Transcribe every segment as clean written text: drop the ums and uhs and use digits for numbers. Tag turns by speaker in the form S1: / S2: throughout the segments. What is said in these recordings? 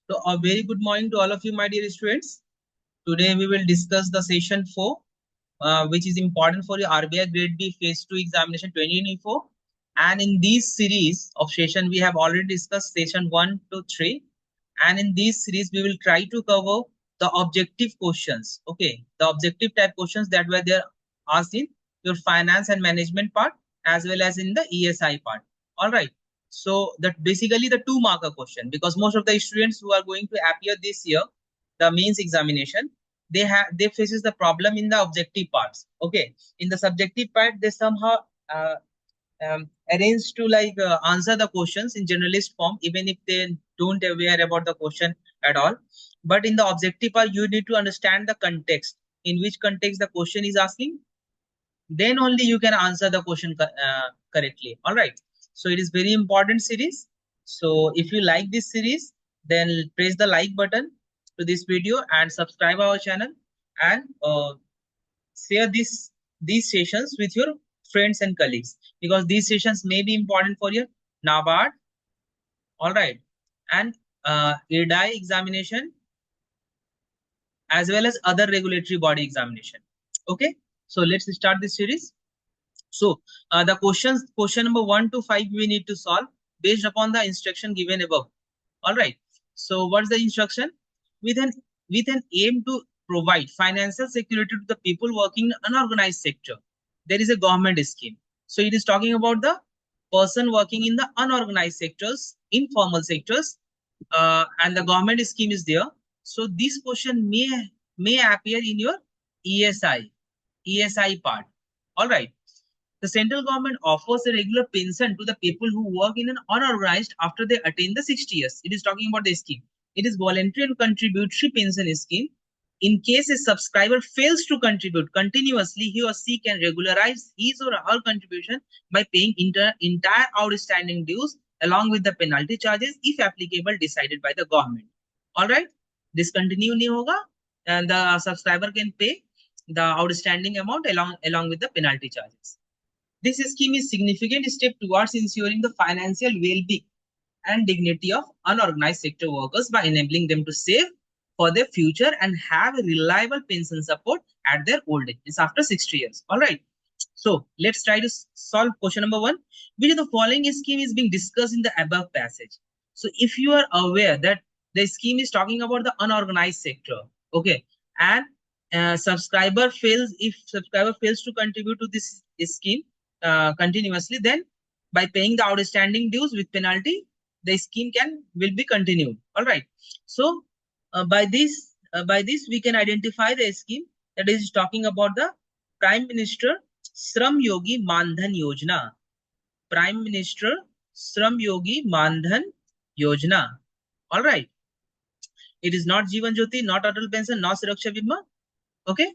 S1: So a very good morning to all of you, my dear students. Today we will discuss the session 4, which is important for your RBI Grade B Phase 2 examination 2024. And in this series of session, we have already discussed session 1 to 3. And in this series, we will try to cover the objective questions. Okay, the objective type questions that were there asked in your finance and management part as well as in the ESI part. All right. So that basically the 2-marker question, because most of the students who are going to appear this year, the mains examination, they faces the problem in the objective parts. Okay, in the subjective part, they somehow uh, arrange to answer the questions in generalist form, even if they don't aware about the question at all. But in the objective part, you need to understand the context, in which context the question is asking, then only you can answer the question correctly. All right, so it is very important series. So if you like this series, then press the like button to this video and subscribe our channel, and share these sessions with your friends and colleagues, because these sessions may be important for your nabard, all right, and EDI examination as well as other regulatory body examination. Okay, so let's start this series. So the question number 1 to 5 we need to solve based upon the instruction given above. All right, so what's the instruction? With an aim to provide financial security to the people working in unorganized sector, there is a government scheme. So it is talking about the person working in the unorganized sectors, informal sectors, and the government scheme is there. So this question may appear in your ESI part. All right. The central government offers a regular pension to the people who work in an unorganized after they attain the 60 years. It is talking about the scheme. It is voluntary and contributory pension scheme. In case a subscriber fails to contribute continuously, he or she can regularize his or her contribution by paying entire outstanding dues along with the penalty charges, if applicable, decided by the government. All right, discontinue nahi hoga, and the subscriber can pay the outstanding amount along with the penalty charges. This scheme is a significant step towards ensuring the financial well-being and dignity of unorganized sector workers by enabling them to save for their future and have a reliable pension support at their old age. It's after 60 years. All right. So let's try to solve question number 1. Which of the following scheme is being discussed in the above passage? So if you are aware that the scheme is talking about the unorganized sector, okay, and if subscriber fails to contribute to this scheme continuously, then by paying the outstanding dues with penalty, the scheme will be continued. All right. So by this we can identify the scheme that is talking about the Prime Minister Shram Yogi Maan Dhan Yojana. Prime Minister Shram Yogi Maan Dhan Yojana. All right. It is not Jeevan Jyoti, not Atal Pension, not Suraksha Bima. Okay.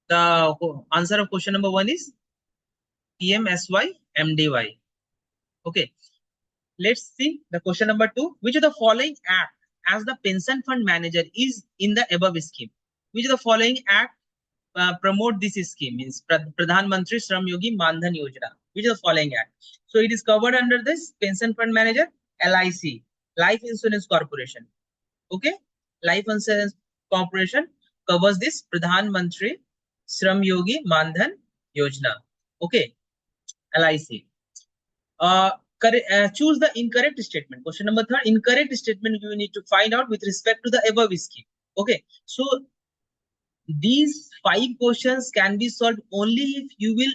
S1: The answer of question number 1 is PMSY MDY. Okay. Let's see the question number 2. Which of the following act as the pension fund manager is in the above scheme? Which of the following act promote this scheme? Means Pradhan Mantri Shram Yogi Maan Dhan Yojana. Which of the following act? So it is covered under this pension fund manager, LIC, Life Insurance Corporation. Okay, Life Insurance Corporation covers this Pradhan Mantri Shram Yogi Maan Dhan Yojana. Okay, LIC. Choose the incorrect statement. Question number 3. Incorrect statement you need to find out with respect to the above scheme. Okay, so these 5 questions can be solved only if you will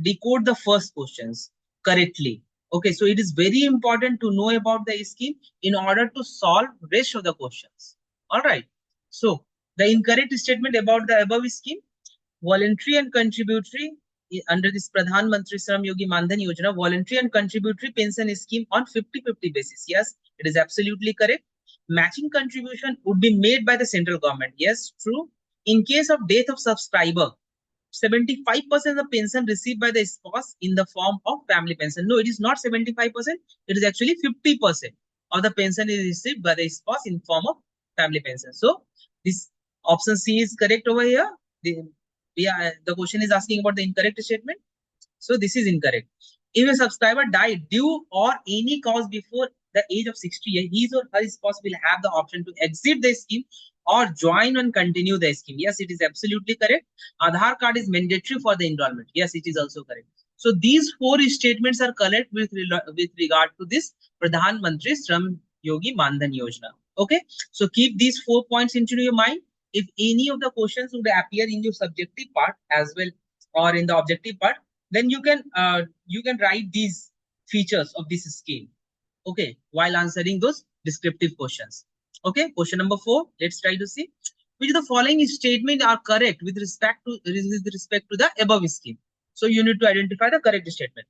S1: decode the first questions correctly. Okay, so it is very important to know about the scheme in order to solve rest of the questions. All right. So the incorrect statement about the above scheme: voluntary and contributory under this Pradhan Mantri Shram Yogi Maan Dhan Yojana, voluntary and contributory pension scheme on 50-50 basis. Yes, it is absolutely correct. Matching contribution would be made by the central government. Yes, true. In case of death of subscriber, 75% of the pension received by the spouse in the form of family pension. No, it is not 75%. It is actually 50% of the pension is received by the spouse in form of family pension. So this option C is correct over here. The question is asking about the incorrect statement. So this is incorrect. If a subscriber died due or any cause before the age of 60 years, his or her spouse will have the option to exit the scheme or join and continue the scheme. Yes, it is absolutely correct. Aadhaar card is mandatory for the enrollment. Yes, it is also correct. So these four statements are correct with regard to this Pradhan Mantri Shram Yogi Maan Dhan Yojana. Okay, so keep these 4 points into your mind. If any of the questions would appear in your subjective part as well or in the objective part, then you can write these features of this scheme. Okay, while answering those descriptive questions. Okay, question number 4. Let's try to see which of the following statements are correct with respect to the above scheme. So you need to identify the correct statement.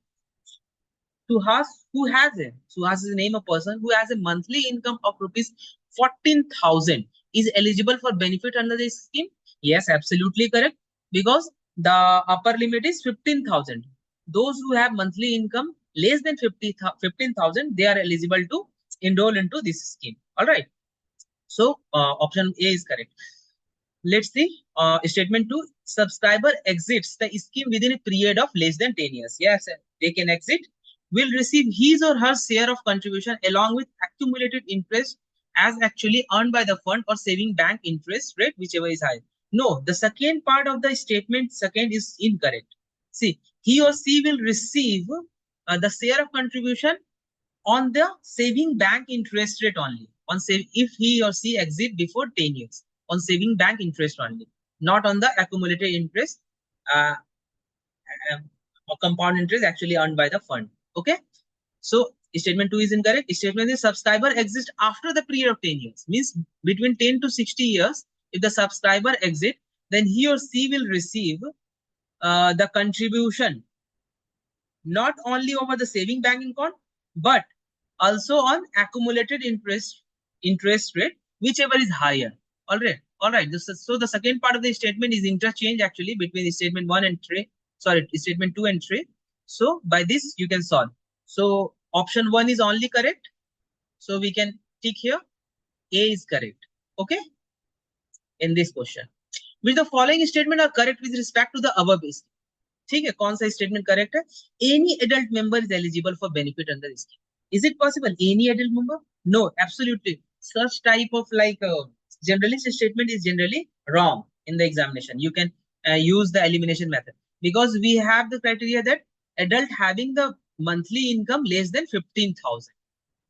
S1: Suhas, Suhas is the name of person who has a monthly income of rupees 14,000 is eligible for benefit under this scheme. Yes, absolutely correct. Because the upper limit is 15,000. Those who have monthly income less than 15,000, they are eligible to enroll into this scheme. All right. So option A is correct. Let's see. Statement 2. Subscriber exits the scheme within a period of less than 10 years. Yes, they can exit. Will receive his or her share of contribution along with accumulated interest as actually earned by the fund or saving bank interest rate, whichever is high. No, the second part of the statement, second, is incorrect. See, he or she will receive the share of contribution on the saving bank interest rate only. If he or she exit before 10 years. On saving bank interest only, not on the accumulated interest or compound interest actually earned by the fund. Okay, so statement 2 is incorrect. Statement is subscriber exists after the period of 10 years, means between 10 to 60 years. If the subscriber exit, then he or she will receive the contribution not only over the saving bank account but also on accumulated interest rate, whichever is higher. All right. So the second part of the statement is interchange actually between statement 1 and 3. Sorry, statement 2 and 3. So by this you can solve. So option 1 is only correct. So we can tick here. A is correct. Okay. In this question, which the following statement are correct with respect to the above scheme. ठीक है, कौन सा statement correct है? Any adult member is eligible for benefit under this scheme. Is it possible? Any adult member? No, absolutely. Such type of generalist statement is generally wrong in the examination. You can use the elimination method because we have the criteria that adult having the monthly income less than 15,000.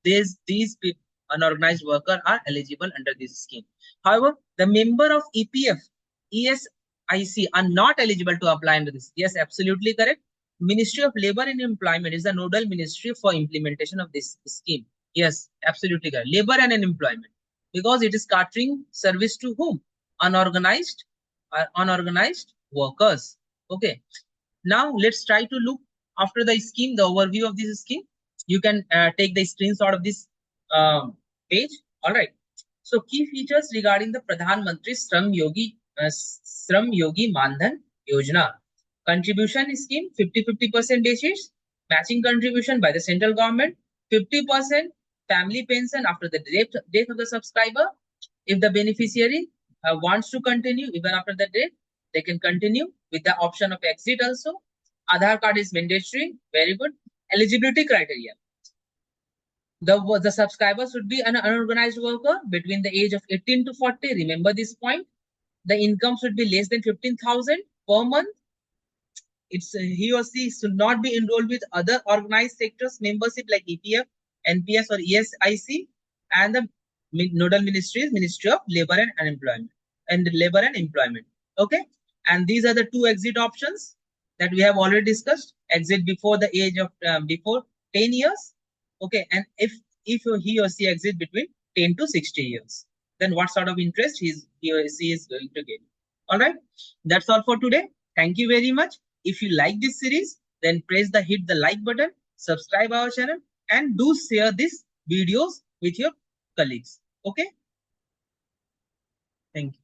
S1: These people, unorganized worker, are eligible under this scheme. However, the member of EPF, ESIC are not eligible to apply under this. Yes, absolutely correct. Ministry of Labor and Employment is the nodal ministry for implementation of this scheme. Yes, absolutely correct. Labor and Employment, because it is catering service to whom? Unorganized workers. Okay. Now let's try to look after the scheme, the overview of this scheme. You can take the screenshot of this page. All right. So key features regarding the Pradhan Mantri Shram Yogi Maan Dhan Yojana. Contribution scheme 50-50% basis, matching contribution by the central government, 50% family pension after the death of the subscriber. If the beneficiary wants to continue even after the death, they can continue with the option of exit also. Aadhaar card is mandatory. Very good. Eligibility criteria. The subscriber should be an unorganized worker between the age of 18 to 40. Remember this point. The income should be less than 15,000 per month. He or she should not be enrolled with other organized sectors membership like EPF, NPS or ESIC, and the nodal ministry is Ministry of Labor and Employment. Okay, and these are the two exit options that we have already discussed. Exit before the age of before 10 years. Okay, and if he or she exit between 10 to 60 years, then what sort of interest he or she is going to get. All right, that's all for today. Thank you very much. If you like this series, then hit the like button, subscribe our channel, and do share these videos with your colleagues. Okay. Thank you.